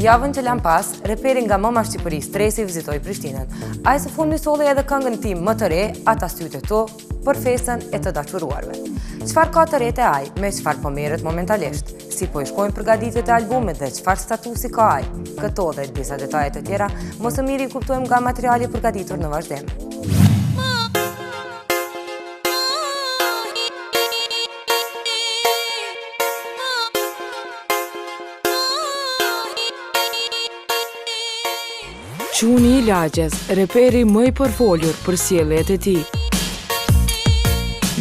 Javën që lan pas, reperi nga Mama Shqipëri Stresi vizitoi Prishtinën. Ai së fundmi solli edhe këngën tim më të re, Ata sytë tu, për festën e të dashuruarve. Çfarë ka të re te ai, me çfarë po merret momentalisht? Si po i shkojnë përgatitjet e albumit dhe çfarë statusi ka ai? Këto dhe disa detaje të tjera, më së miri kuptojmë nga materiali përgatitur në vazhdim. Quni i lagjes, reperi më i përfolur për sjelljet e tij.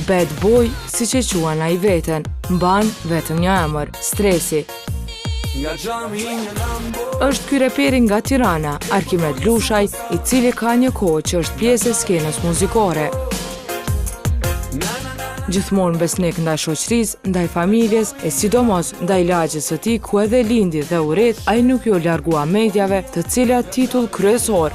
Bad boy, siç e quan ai veten, mban vetëm një emër, Stresi. Është ky reperi nga Tirana, Arkimed Lushaj, i cili ka një kohë që është pjesë e skenës muzikore. Gjithmonë besnik ndaj shoqërisë, ndaj familjes, e sidomos ndaj lagjes së tij ku edhe lindi dhe uret, ai nuk ju largua mediave, të cilat titull kryesor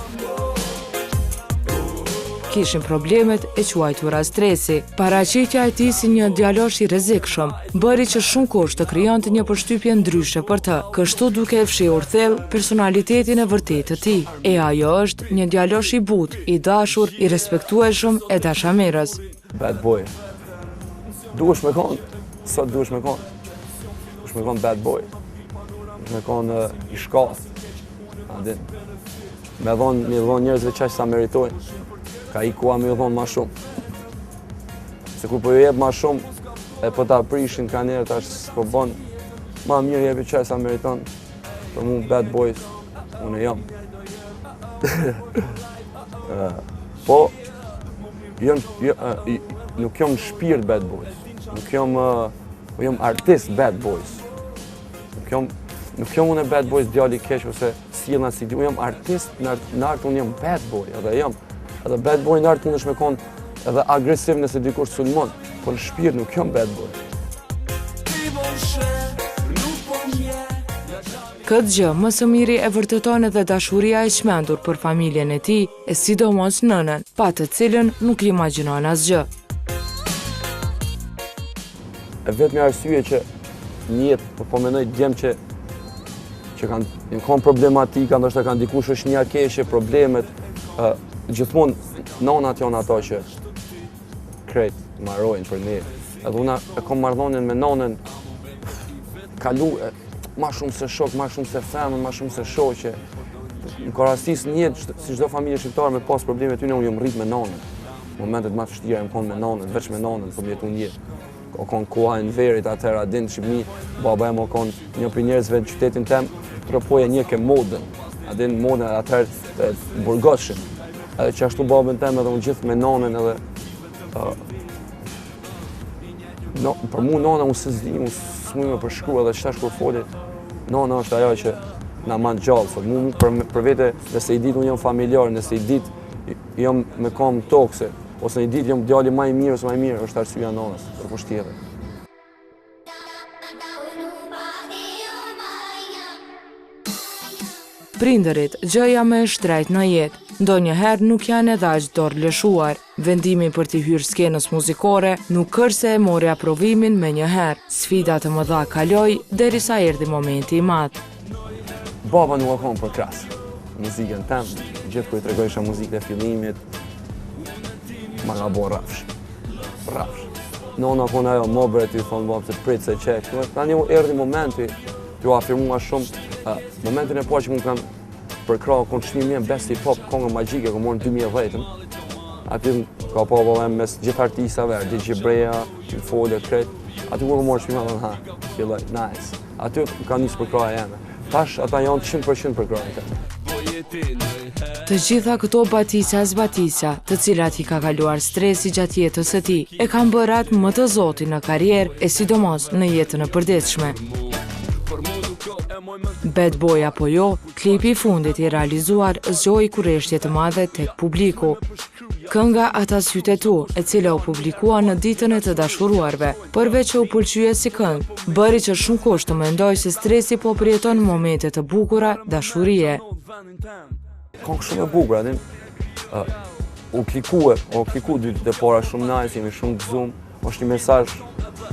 kishin problemet e quajtura Stresi. Paraqitja e tij si një djalosh i rrezikshëm bëri që shumë kush të krijonte një përshtypje ndryshe për të, kështu duke e fshihur thellë personalitetin e vërtetë të tij. E ajo është një djalosh i butë, i dashur, i respektueshëm e dashamirës. Bad boy. Duhesh me konë, sot duhesh me konë. Duhesh me konë bad boy. Duhesh me konë i shkath. Me dhonë njerëzve qaq sa meritojnë. Ka i kua me dhonë ma shumë. Se kur po ju jep ma shumë, e po ta prishin ka njerë tash s'po bon, ma mirë jepi qaq sa meriton. Për mu bad boys, unë jam. Po, nuk jam shpirt bad boys. Nuk jam artist bad boys. Nuk jam unë bad boys djali keq ose sjellna si unë jam artist në art, unë jam bad boy, edhe bad boy në art mundesh me kon edhe agresiv nëse dikush sulmon, por në shpirt nuk jam bad boy. Këtë gjë më së miri e vërteton edhe dashuria e çmendur për familjen e tij, e sidomos nënën, pa të cilën nuk imagjinon asgjë. E vetmi arsye që një jetë po mendoj djem që kanë problematika, ndoshta kanë dikush është një keqe, problemet, gjithmonë nonat janë ato që krejt marrojnë për ne. Edhe una e kam marrëdhënien me nonën kalu ma shumë se shok, ma shumë se femën, ma shumë se shoqe. Në korastis një jetë, si çdo familje shqiptare me pas probleme tyne, unë jam rrit me nonën. Momentet ma të vështira jam konë me nonën, veç me nonën, po mjetu një jetë. O konë koha në verit atëra, din Shqipni, baba em o konë një për njerëzve në qytetin tem, tropoje një ke modën. A din modën atëherë burgoshin. Edhe që ashtu babën tem edhe unë gjithë me nonën edhe... për mu nona unë se zdi, unë s'muj me përshkru edhe qëtash kur folit. Nona është ajo që na man gjallë, sot mu për vete, nëse i dit unë jam familjar, nëse i dit jam me kam tokse, ose i dit jam djali maj mirë ose maj mirë, është arsyeja nonës, për pushtjeve. Prindërit, gjëja më e shtrejt në jetë, ndonjëherë nuk janë edhe aq dorë lëshuar. Vendimi për t'i hyrë skenës muzikore nuk kërse e mori aprovimin me njëherë. Sfida të mëdha kaloi derisa erdhi momenti i madh. Baba nuk e kom për krasë. Muzikën tem, gjithë kur i tregojsha muzikën e fillimit, ma nga bo rafsh. Nona kon ajo mobret, i thonë babë të pritë se qek. Tani erdhi momenti, t'ju afirmua shumë. Momentin e po që mu kanë përkra, konë shmim një best hip-hop, kongë magjike, ko morë në 2010-ën. Aty ka po bëllem mes gjithë artistave, Ardi Gjibreja, Folje, Kret. Aty kur ko morë shmim, ha, filloj, nice. Aty ka njësë përkra e jeme. Tash ata janë 100% përkra e teme. Të gjitha këto batica, të cilat i ka kaluar Stresi gjatë jetës së tij, e kanë bërë atë më të zoti në karrierë e sidomos në jetën e përditshme. Bad Boy apo jo, klipi i fundit i realizuar zgjoi kurreshtje të madhe tek publiku. Kënga Ata sytë tu, e cila u publikua në ditën e të dashuruarve, përveç që u pëlqye si këngë, bëri që shumë kush të mendoj se Stresi po përjeton momente të bukura dashurie. Këngë shumë e bukur, adin. U kliku dy të para shumë nice, jemi shumë gëzum, është një mesazh,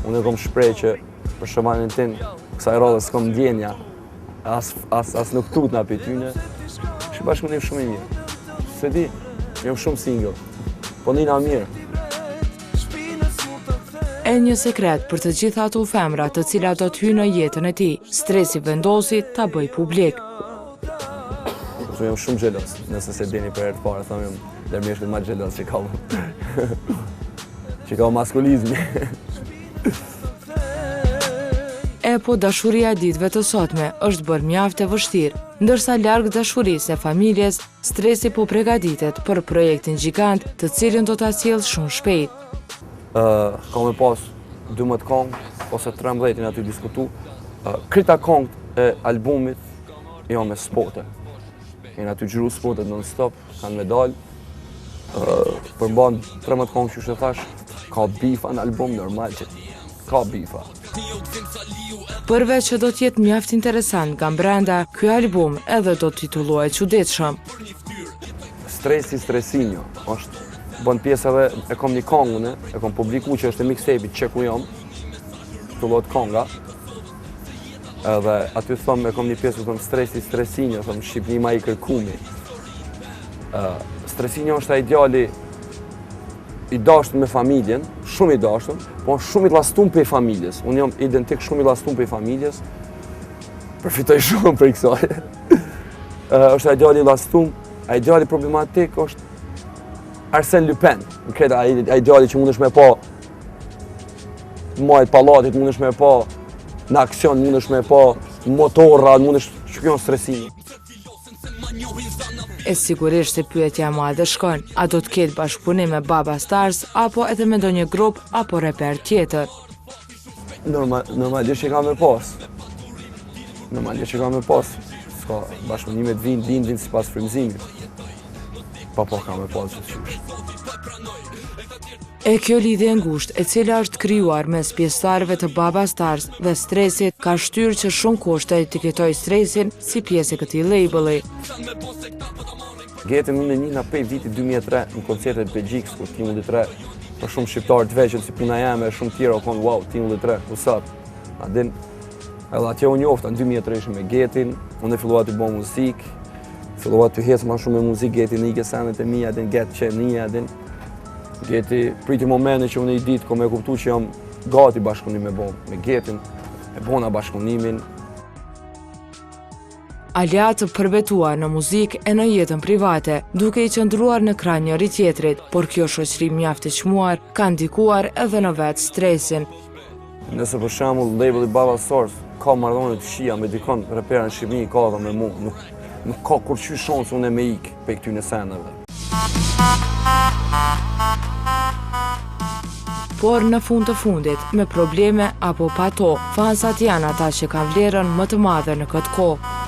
unë e kom shpreh që për shëmanin tim, kësaj radhe s'kom ndjenja, as nuk tut na për tyne. Që bashkëpunim shumë i mirë. Se di, jam shumë single, po nina mirë. E një sekret për të gjitha ato femra të cilat do të hyjnë në jetën e tij, stresi vendosi ta bëj publik. Unë jam shumë xhelos, nëse se dini për herë të parë, thonë jam dërmjeshkët ma xhelos që ka që ka maskulizmi. E po dashuria e ditëve të sotme është bërë mjaft e vështirë, ndërsa larg dashurisë e familjes, stresi po përgatitet për projektin gjigant, të cilin do ta sjellë shumë shpejt. Ka me pas 12 këngë ose 13 aty diskutu. Krita këngët e albumit jo me spote. Janë aty gjru spotet non-stop, kanë me dalë. Përmban 13 këngë që thash, ka bifa në album, normal që ka bifa. Përveç që do t'jetë mjaft interesant nga brenda, ky album edhe do t'titullohet çuditshëm. Stresi Stresinjo është bën pjesë edhe e kom një këngën, e kom publiku që është e mixtape që ku jam, titullohet kënga. Edhe aty thom e kom një pjesë thom Stresi Stresinjo, thom Shqipni ma i kërkumi. Stresinjo është ai djali i dashur me familjen, shumë i dashur, po shumë i llastun për familjes. Unë jam identik shumë i llastun për familjes. Përfitoj shumë për kësaj. Është ai djali i llastun, ai djali problematik është Arsène Lupin. Në kretë ai djali që mundesh me pa majt pallatit, mundesh me pa në aksion, mundesh me pa motorra, mundesh që kjo stresin. E sigurisht se pyetja e madhe shkon, a do të ketë bashkëpunim me Baba Stars apo edhe me ndonjë grup apo reper tjetër. Normalisht që ka me pas. Normalisht që ka me pas. Ska bashkëpunimet vinë sipas frymëzimit. Po ka me pas që qysh. E kjo lidhje ngushtë, e cila është krijuar mes pjesëtarëve të Baba Stars dhe Stresit, ka shtyrë që shumë kushte etiketoj Stresin si pjesë e këtij labeli. Getin unë njëna prej viti 2003 në koncertet Belgjikës, kur Timulli 3, për shumë shqiptarë të veqët si puna jeme, shumë tjera o konë, wow, Timulli 3, what's Adin, edhe atje unë njofta, në 2003 ishëm me Getin, unë e filluat të bo muzikë, filluat të hecë ma shumë me muzikë, Geti në i gesenet e mija, adin, Get që një, adin. Geti, priti momente që unë i ditë, ko me kuptu që jam gati bashkëpunim me Getin, e bona bashkëpunimin. Aleat përbetua në muzikë e në jetën private, duke i qëndruar në krah njëri tjetrit, por kjo shoqëri mjaft e çmuar ka ndikuar edhe në vetë Stresin. Nëse për shembull labeli Baba Stars ka marrëdhënie të shija me dikon reper në Shqipëri ka dhe me mua, nuk ka kurrë shans unë me ik pe këtyne senave. Por në fund të fundit, me probleme apo pa to, fansat janë ata që kanë vlerën më të madhe në këtë kohë.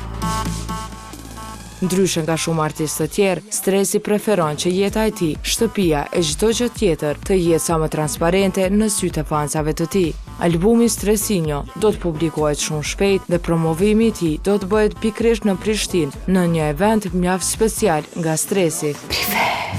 Ndryshe nga shumë artistë të tjerë, Stresi preferon që jeta e tij, shtëpia e çdo gjë tjetër të jetë sa më transparente në sytë e fansave të tij. Albumi Stresinjo do të publikohet shumë shpejt dhe promovimi i tij do të bëhet pikërisht në Prishtinë në një event mjaft special nga Stresi.